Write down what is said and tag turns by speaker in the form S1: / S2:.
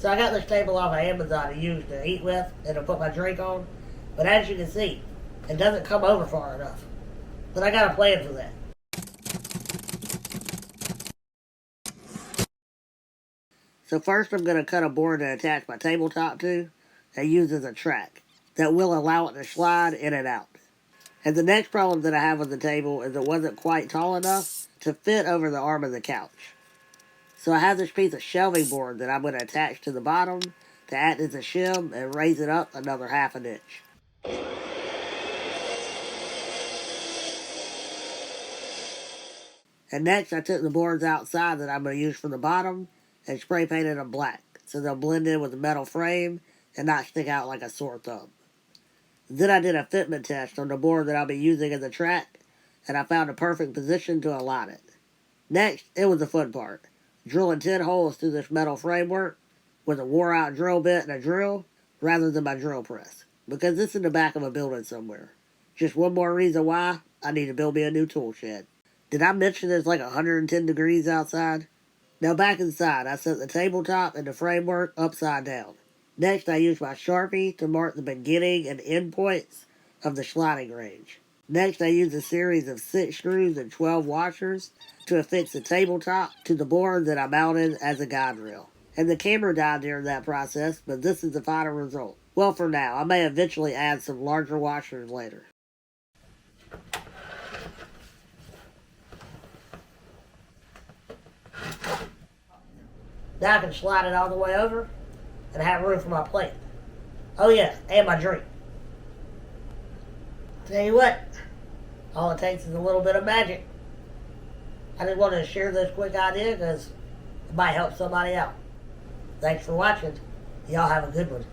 S1: So I got this table off of Amazon to use to eat with and to put my drink on. But as you can see, it doesn't come over far enough. But I got a plan for that. So first I'm going to cut a board to attach my tabletop to and use as a track that will allow it to slide in and out. And the next problem that I have with the table is it wasn't quite tall enough to fit over the arm of the couch. So I have this piece of shelving board that I'm going to attach to the bottom to act as a shim and raise it up another ½ inch. And next I took the boards outside that I'm going to use for the bottom and spray painted them black so they'll blend in with the metal frame and not stick out like a sore thumb. Then I did a fitment test on the board that I'll be using as a track, and I found a perfect position to align it. Next, it was the fun part. Drilling 10 holes through this metal framework with a wore-out drill bit and a drill rather than my drill press, because it's in the back of a building somewhere. Just one more reason why I need to build me a new tool shed. Did I mention it's like 110 degrees outside? Now back inside, I set the tabletop and the framework upside down. Next, I used my Sharpie to mark the beginning and end points of the sliding range. Next, I used a series of 6 screws and 12 washers to affix the tabletop to the board that I mounted as a guide rail. And the camera died during that process, but this is the final result. Well, for now, I may eventually add some larger washers later. Now I can slide it all the way over and have room for my plate. Oh yeah, and my drink. Tell you what, all it takes is a little bit of magic. I just wanted to share this quick idea because it might help somebody out. Thanks for watching. Y'all have a good one.